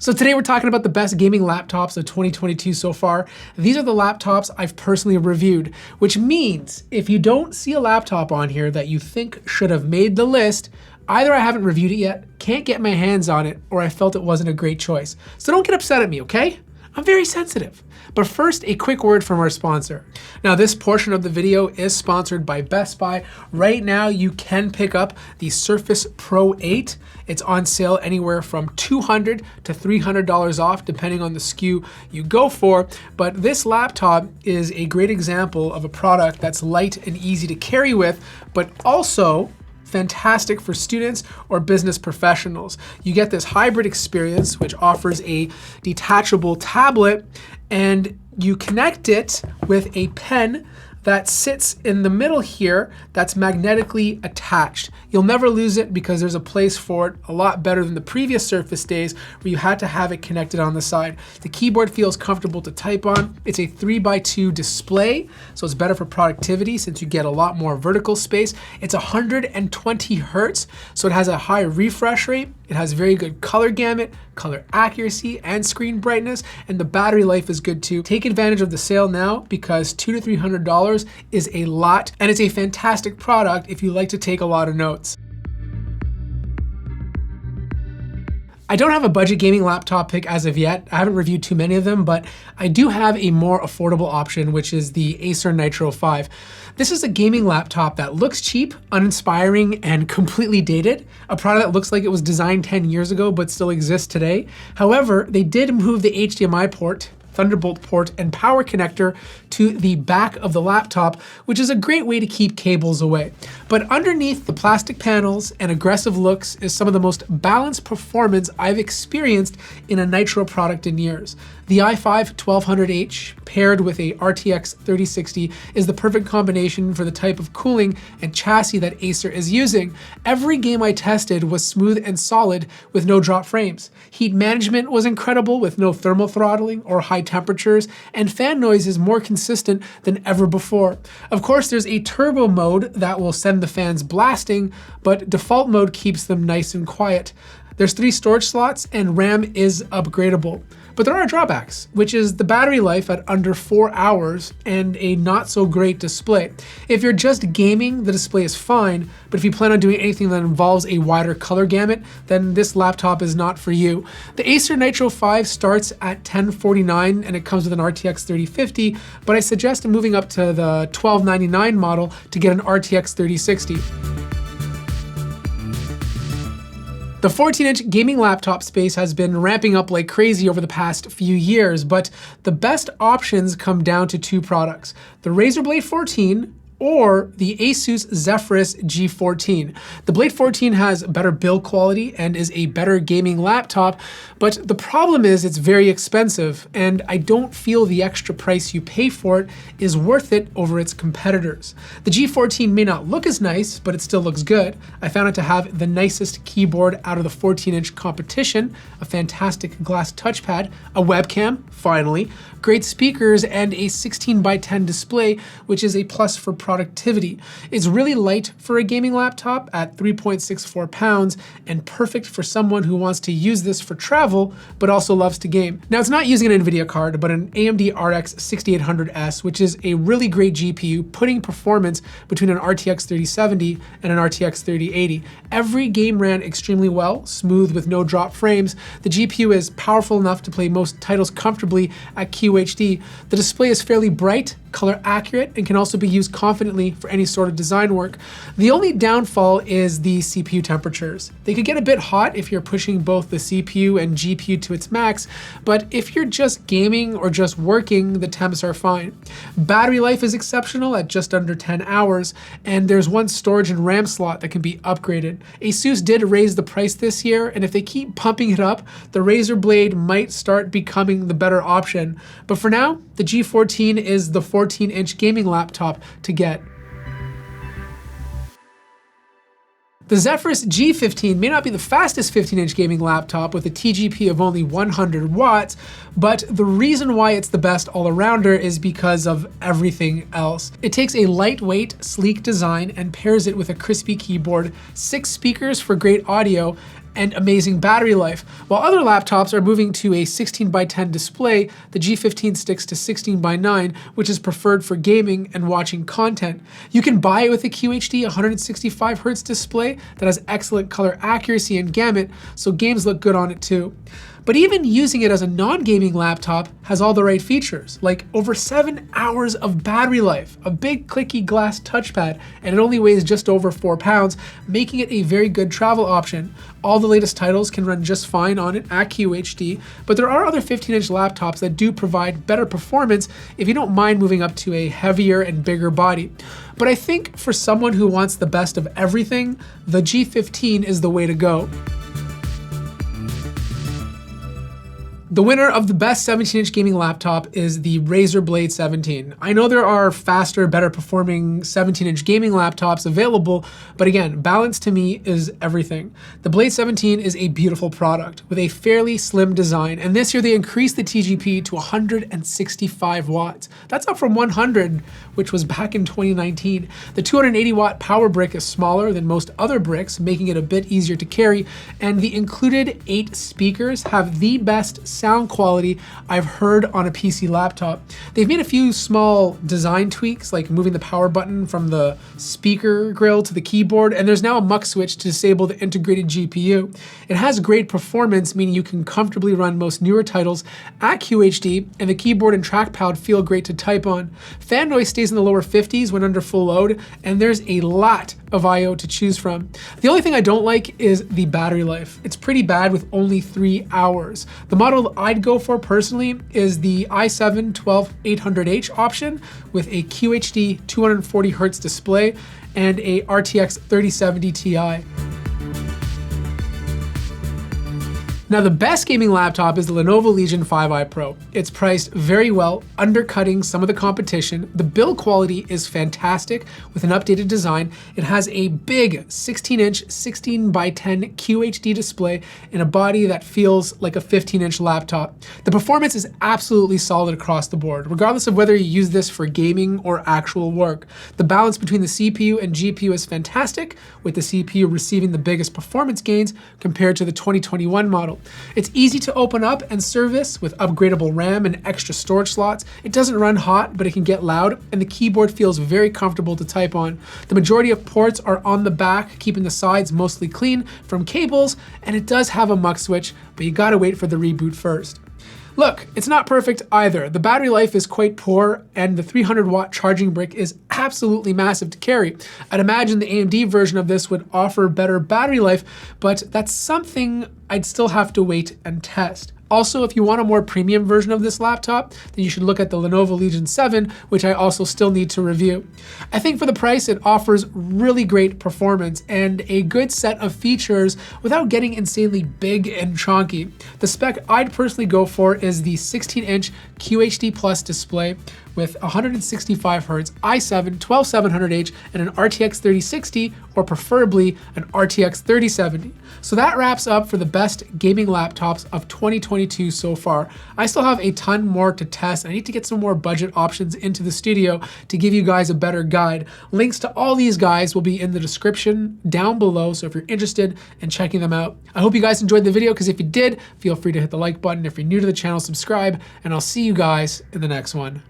So today we're talking about the best gaming laptops of 2022 so far. These are the laptops I've personally reviewed, which means if you don't see a laptop on here that you think should have made the list, either I haven't reviewed it yet, can't get my hands on it, or I felt it wasn't a great choice. So don't get upset at me, okay? I'm very sensitive. But first, a quick word from our sponsor. Now, this portion of the video is sponsored by Best Buy. Right now, you can pick up the Surface Pro 8. It's on sale anywhere from $200 to $300 off, depending on the SKU you go for. But this laptop is a great example of a product that's light and easy to carry with, but also fantastic for students or business professionals. You get this hybrid experience, which offers a detachable tablet, and you connect it with a pen that sits in the middle here that's magnetically attached. You'll never lose it because there's a place for it, a lot better than the previous Surface days where you had to have it connected on the side. The keyboard feels comfortable to type on. It's a 3x2 display, so it's better for productivity since you get a lot more vertical space. It's 120 Hertz, so it has a high refresh rate. It has very good color gamut, color accuracy, and screen brightness, and the battery life is good too. Take advantage of the sale now because $200 to $300 is a lot, and it's a fantastic product if you like to take a lot of notes. I don't have a budget gaming laptop pick as of yet. I haven't reviewed too many of them, but I do have a more affordable option, which is the Acer Nitro 5. This is a gaming laptop that looks cheap, uninspiring, and completely dated. A product that looks like it was designed 10 years ago, but still exists today. However, they did move the HDMI port, Thunderbolt port, and power connector to the back of the laptop, which is a great way to keep cables away. But underneath the plastic panels and aggressive looks is some of the most balanced performance I've experienced in a Nitro product in years. The i5 1200H paired with a RTX 3060 is the perfect combination for the type of cooling and chassis that Acer is using. Every game I tested was smooth and solid with no drop frames. Heat management was incredible with no thermal throttling or high temperatures, and fan noise is more consistent than ever before. Of course, there's a turbo mode that will send the fans blasting, but default mode keeps them nice and quiet. There's 3 storage slots and RAM is upgradable. But there are drawbacks, which is the battery life at under 4 hours and a not so great display. If you're just gaming, the display is fine, but if you plan on doing anything that involves a wider color gamut, then this laptop is not for you. The Acer Nitro 5 starts at $1049 and it comes with an RTX 3050, but I suggest moving up to the $1299 model to get an RTX 3060. The 14-inch gaming laptop space has been ramping up like crazy over the past few years, but the best options come down to 2 products: the Razer Blade 14 or the Asus Zephyrus G14. The Blade 14 has better build quality and is a better gaming laptop, but the problem is it's very expensive, and I don't feel the extra price you pay for it is worth it over its competitors. The G14 may not look as nice, but it still looks good. I found it to have the nicest keyboard out of the 14-inch competition, a fantastic glass touchpad, a webcam, finally, great speakers, and a 16:10 display, which is a plus for productivity. It's really light for a gaming laptop at 3.64 pounds and perfect for someone who wants to use this for travel but also loves to game. Now, it's not using an NVIDIA card, but an AMD RX 6800S, which is a really great GPU, putting performance between an RTX 3070 and an RTX 3080. Every game ran extremely well, smooth with no drop frames. The GPU is powerful enough to play most titles comfortably at QHD. The display is fairly bright, color accurate, and can also be used confidently for any sort of design work. The only downfall is the CPU temperatures. They could get a bit hot if you're pushing both the CPU and GPU to its max, but if you're just gaming or just working, the temps are fine. Battery life is exceptional at just under 10 hours, and there's 1 storage and RAM slot that can be upgraded. Asus did raise the price this year, and if they keep pumping it up, the Razer Blade might start becoming the better option. But for now, the G14 is the 14-inch gaming laptop to get. The Zephyrus G15 may not be the fastest 15-inch gaming laptop with a TGP of only 100 watts, but the reason why it's the best all-arounder is because of everything else. It takes a lightweight, sleek design and pairs it with a crispy keyboard, 6 speakers for great audio, and amazing battery life. While other laptops are moving to a 16:10 display, the G15 sticks to 16:9, which is preferred for gaming and watching content. You can buy it with a QHD 165Hz display that has excellent color accuracy and gamut, so games look good on it too. But even using it as a non-gaming laptop has all the right features, like over 7 hours of battery life, a big clicky glass touchpad, and it only weighs just over 4 pounds, making it a very good travel option. All the latest titles can run just fine on it at QHD, but there are other 15-inch laptops that do provide better performance if you don't mind moving up to a heavier and bigger body. But I think for someone who wants the best of everything, the G15 is the way to go. The winner of the best 17-inch gaming laptop is the Razer Blade 17. I know there are faster, better performing 17-inch gaming laptops available, but again, balance to me is everything. The Blade 17 is a beautiful product with a fairly slim design, and this year they increased the TGP to 165 watts. That's up from 100, which was back in 2019. The 280 watt power brick is smaller than most other bricks, making it a bit easier to carry, and the included 8 speakers have the best sound quality I've heard on a PC laptop. They've made a few small design tweaks, like moving the power button from the speaker grill to the keyboard, and there's now a muck switch to disable the integrated GPU. It has great performance, meaning you can comfortably run most newer titles at QHD, and the keyboard and trackpad feel great to type on. Fan noise stays in the lower 50s when under full load, and there's a lot of I/O to choose from. The only thing I don't like is the battery life. It's pretty bad with only 3 hours. The model I'd go for personally is the i7-12800H option with a QHD 240Hz display and a RTX 3070 Ti. Now, the best gaming laptop is the Lenovo Legion 5i Pro. It's priced very well, undercutting some of the competition. The build quality is fantastic with an updated design. It has a big 16-inch 16:10 QHD display and a body that feels like a 15-inch laptop. The performance is absolutely solid across the board, regardless of whether you use this for gaming or actual work. The balance between the CPU and GPU is fantastic, with the CPU receiving the biggest performance gains compared to the 2021 model. It's easy to open up and service with upgradable RAM and extra storage slots. It doesn't run hot, but it can get loud, and the keyboard feels very comfortable to type on. The majority of ports are on the back, keeping the sides mostly clean from cables, and it does have a muck switch, but you gotta wait for the reboot first. Look, it's not perfect either. The battery life is quite poor, and the 300 watt charging brick is absolutely massive to carry. I'd imagine the AMD version of this would offer better battery life, but that's something I'd still have to wait and test. Also, if you want a more premium version of this laptop, then you should look at the Lenovo Legion 7, which I also still need to review. I think for the price, it offers really great performance and a good set of features without getting insanely big and chunky. The spec I'd personally go for is the 16-inch QHD Plus display with 165Hz i7-12700H and an RTX 3060, or preferably an RTX 3070. So that wraps up for the best gaming laptops of 2022 so far. I still have a ton more to test. I need to get some more budget options into the studio to give you guys a better guide. Links to all these guys will be in the description down below, so if you're interested in checking them out. I hope you guys enjoyed the video, because if you did, feel free to hit the like button. If you're new to the channel, subscribe, and I'll see you guys in the next one.